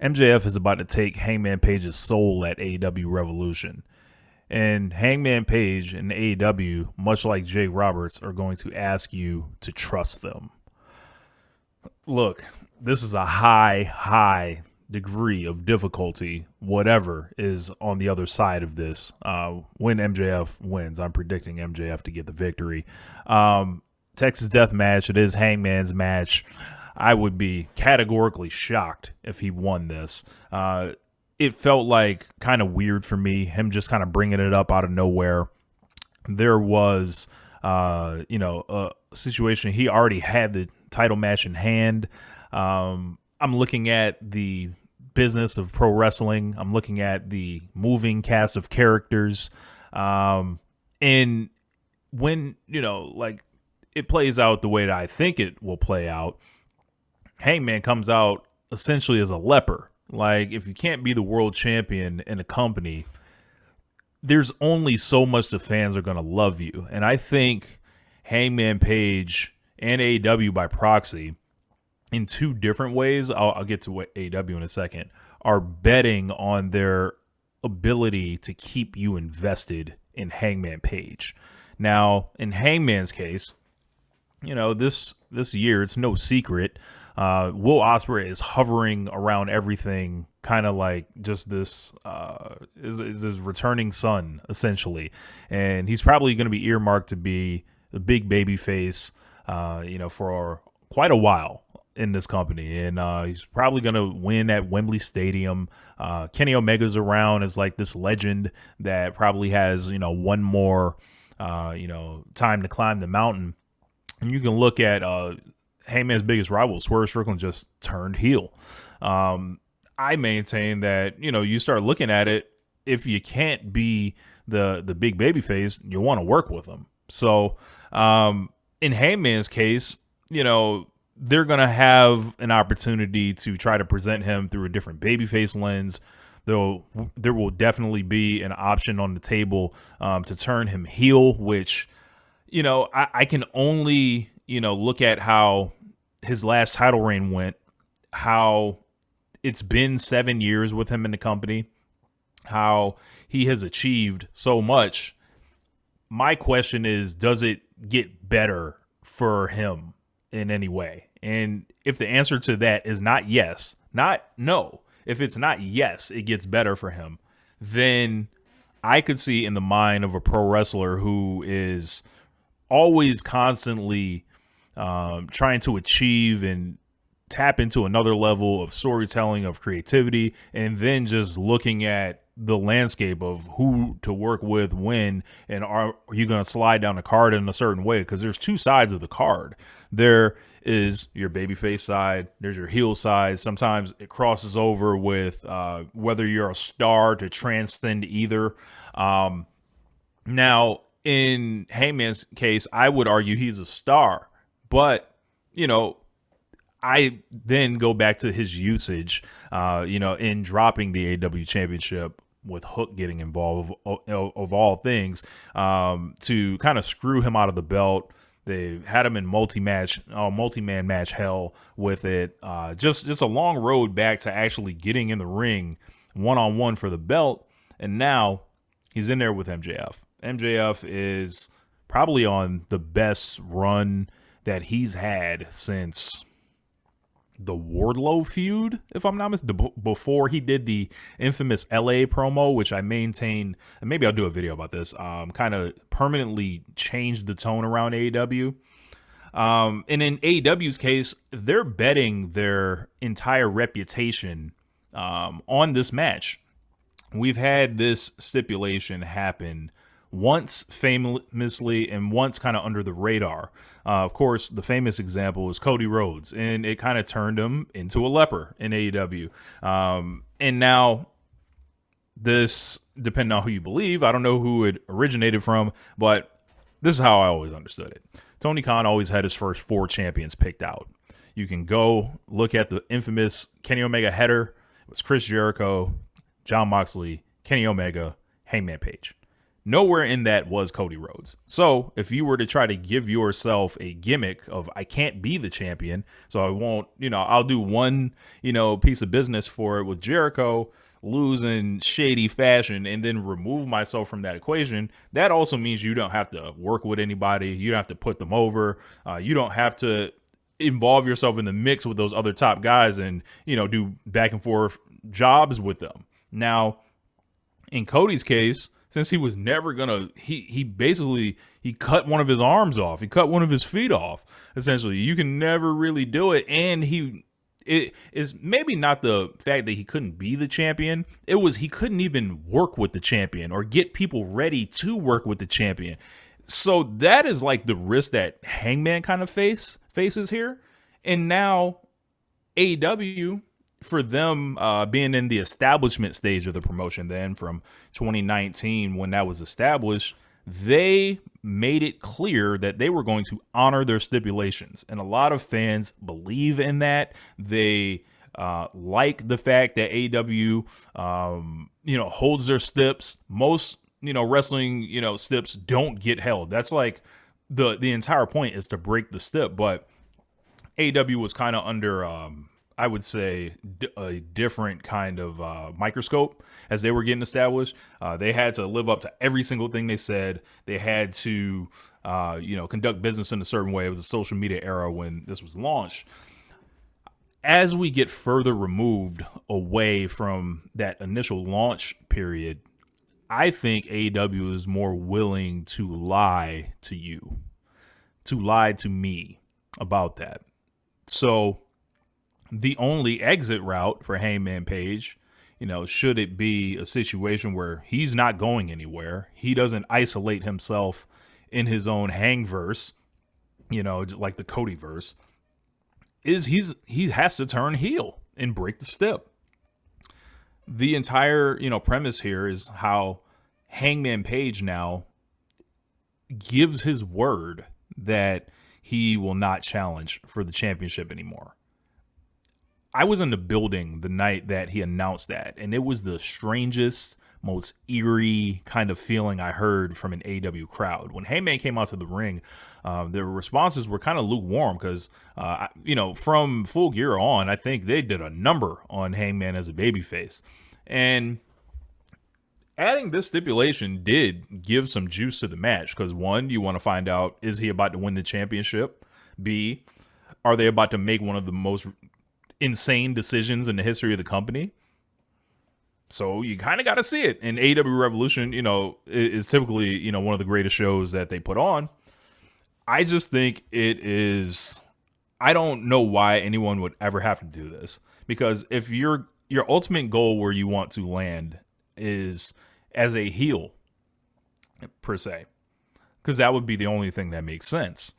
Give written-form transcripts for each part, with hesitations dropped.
MJF is about to take Hangman Page's soul at AEW Revolution. And Hangman Page and AEW, much like Jake Roberts, are going to ask you to trust them. Look, this is a high degree of difficulty, whatever is on the other side of this. When MJF wins, I'm predicting MJF to get the victory. Texas Death Match, it is Hangman's match. I would be categorically shocked if he won this. It felt like kind of weird for me, him just kind of bringing it up out of nowhere. There was, a situation. He already had the title match in hand. I'm looking at the business of pro wrestling. I'm looking at the moving cast of characters. And when, it plays out the way that I think it will play out, Hangman comes out essentially as a leper. Like, if you can't be the world champion in a company, there's only so much the fans are going to love you. And I think Hangman Page and AEW by proxy, in two different ways, I'll get to AEW in a second, are betting on their ability to keep you invested in Hangman Page. Now, in Hangman's case, this year, it's no secret, Will Ospreay is hovering around everything, kind of like just this is his returning son, essentially. And he's probably going to be earmarked to be the big baby face, for quite a while in this company. And he's probably going to win at Wembley Stadium. Kenny Omega's around as like this legend that probably has, one more, time to climb the mountain. And you can look at Hangman's biggest rival, Swerve Strickland, just turned heel. I maintain that, you start looking at it, if you can't be the big baby face, you want to work with him. So in Hangman's case, they're going to have an opportunity to try to present him through a different babyface lens. There will definitely be an option on the table to turn him heel, which, I can only, look at how his last title reign went, how it's been 7 years with him in the company, how he has achieved so much. My question is, does it get better for him in any way? And if the answer to that is not yes, not no, if it's not yes, it gets better for him, then I could see in the mind of a pro wrestler who is always constantly trying to achieve and tap into another level of storytelling, of creativity, and then just looking at the landscape of who to work with when, and are you going to slide down the card in a certain way? Because there's two sides of the card. There is your babyface side, there's your heel side. Sometimes it crosses over with whether you're a star to transcend either. Now, in Hangman's case, I would argue he's a star, but, I then go back to his usage, in dropping the AEW championship with Hook getting involved of all things, to kind of screw him out of the belt. They had him in multi-man match hell with it. Just a long road back to actually getting in the ring one-on-one for the belt. And now he's in there with MJF. MJF is probably on the best run that he's had since the Wardlow feud, if I'm not mistaken, before he did the infamous LA promo, which I maintain, and maybe I'll do a video about this, kind of permanently changed the tone around AEW. And in AEW's case, they're betting their entire reputation on this match. We've had this stipulation happen once famously and once kind of under the radar. Of course, the famous example is Cody Rhodes, and it kind of turned him into a leper in AEW. And now this, depending on who you believe, I don't know who it originated from, but this is how I always understood it. Tony Khan always had his first 4 champions picked out. You can go look at the infamous Kenny Omega header. It was Chris Jericho, Jon Moxley, Kenny Omega, Hangman Page. Nowhere in that was Cody Rhodes. So if you were to try to give yourself a gimmick of I can't be the champion, so I won't, I'll do one, piece of business for it with Jericho, lose in shady fashion, and then remove myself from that equation, that also means you don't have to work with anybody. You don't have to put them over. You don't have to involve yourself in the mix with those other top guys and, do back and forth jobs with them. Now, in Cody's case, since he was never gonna, he basically cut one of his arms off, he cut one of his feet off. Essentially, you can never really do it, and it is maybe not the fact that he couldn't be the champion. It was he couldn't even work with the champion or get people ready to work with the champion. So that is like the risk that Hangman kind of faces here, and now AEW, for them being in the establishment stage of the promotion then from 2019 when that was established, they made it clear that they were going to honor their stipulations. And a lot of fans believe in that. They like the fact that AEW, holds their stips. Most, wrestling, stips don't get held. That's like the entire point is to break the stip. But AEW was kind of under I would say a different kind of microscope as they were getting established. They had to live up to every single thing they said. They had to, conduct business in a certain way. It was a social media era when this was launched. As we get further removed away from that initial launch period, I think AEW is more willing to lie to you, to lie to me about that. So the only exit route for Hangman Page, should it be a situation where he's not going anywhere, he doesn't isolate himself in his own hangverse, like the Cody verse, is he has to turn heel and break the stip. The entire, premise here is how Hangman Page now gives his word that he will not challenge for the championship anymore. I was in the building the night that he announced that, and it was the strangest, most eerie kind of feeling I heard from an AEW crowd. When Hangman came out to the ring, the responses were kind of lukewarm because, from Full Gear on, I think they did a number on Hangman as a babyface. And adding this stipulation did give some juice to the match because, one, you want to find out, is he about to win the championship? B, are they about to make one of the most insane decisions in the history of the company? So you kind of got to see it. And AEW Revolution, is typically, one of the greatest shows that they put on. I just think it is, I don't know why anyone would ever have to do this, because if your ultimate goal where you want to land is as a heel per se, because that would be the only thing that makes sense.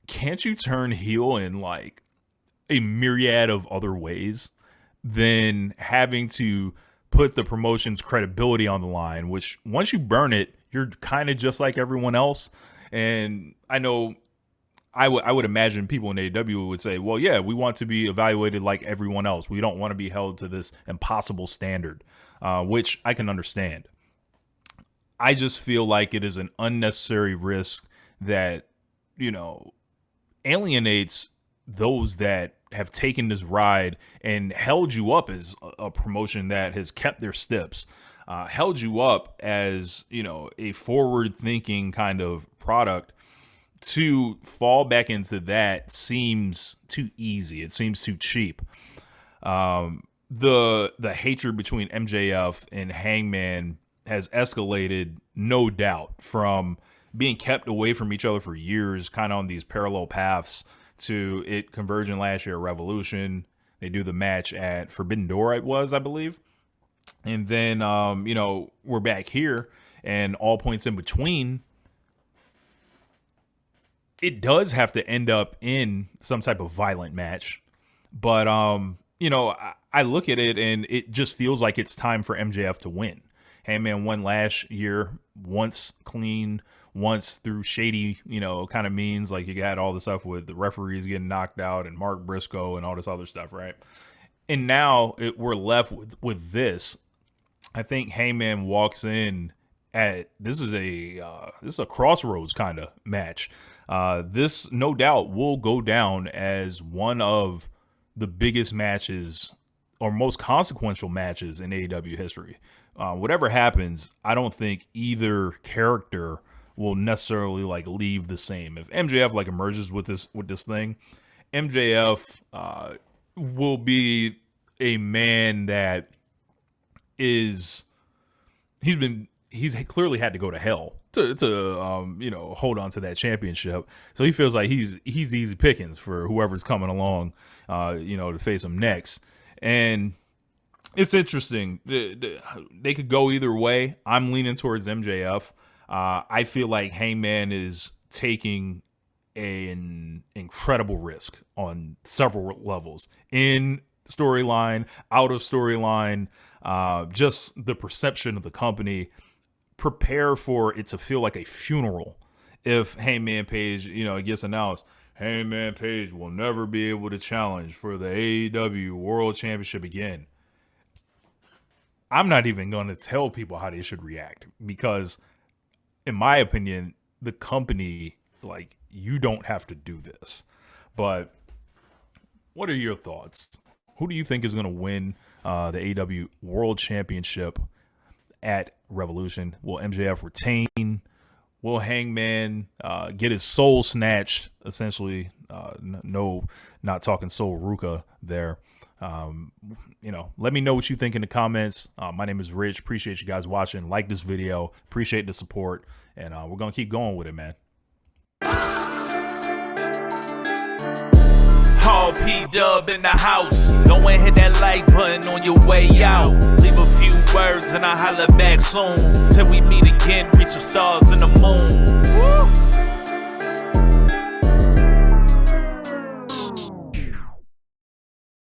Can't you turn heel in like a myriad of other ways than having to put the promotion's credibility on the line, which once you burn it, you're kind of just like everyone else. And I know I would imagine people in AEW would say, well, yeah, we want to be evaluated like everyone else. We don't want to be held to this impossible standard, which I can understand. I just feel like it is an unnecessary risk that, alienates those that have taken this ride and held you up as a promotion that has kept their steps, held you up as, a forward-thinking kind of product. To fall back into that seems too easy. It seems too cheap. The hatred between MJF and Hangman has escalated, no doubt, from being kept away from each other for years, kind of on these parallel paths, to it converging last year at Revolution. They do the match at Forbidden Door, it was, I believe. And then, we're back here, and all points in between, it does have to end up in some type of violent match. But, I look at it, and it just feels like it's time for MJF to win. Hangman won last year, once clean, once through shady, kind of means, like you got all the stuff with the referees getting knocked out and Mark Briscoe and all this other stuff, right? And now we're left with this. I think Hangman walks in this is a crossroads kind of match. This no doubt will go down as one of the biggest matches or most consequential matches in AEW history. Whatever happens, I don't think either character will necessarily like leave the same. If MJF like emerges with this thing, MJF will be a man that he's clearly had to go to hell to hold on to that championship. So he feels like he's easy pickings for whoever's coming along, to face him next. And it's interesting. They could go either way. I'm leaning towards MJF. I feel like Hangman is taking an incredible risk on several levels. In storyline, out of storyline, just the perception of the company. Prepare for it to feel like a funeral if Hangman Page, gets announced. Hangman Page will never be able to challenge for the AEW World Championship again. I'm not even going to tell people how they should react because, in my opinion, the company, you don't have to do this. But what are your thoughts? Who do you think is going to win the AEW World Championship at Revolution? Will MJF retain? Will Hangman get his soul snatched? Essentially, no, not talking Soul Ruka there. Let me know what you think in the comments. My name is Rich. Appreciate you guys watching. Like this video. Appreciate the support. And we're going to keep going with it, man. Hall P-Dub in the house. Go and hit that like button on your way out. Leave a few words and I'll holler back soon. Till we meet again, reach the stars and the moon. Woo!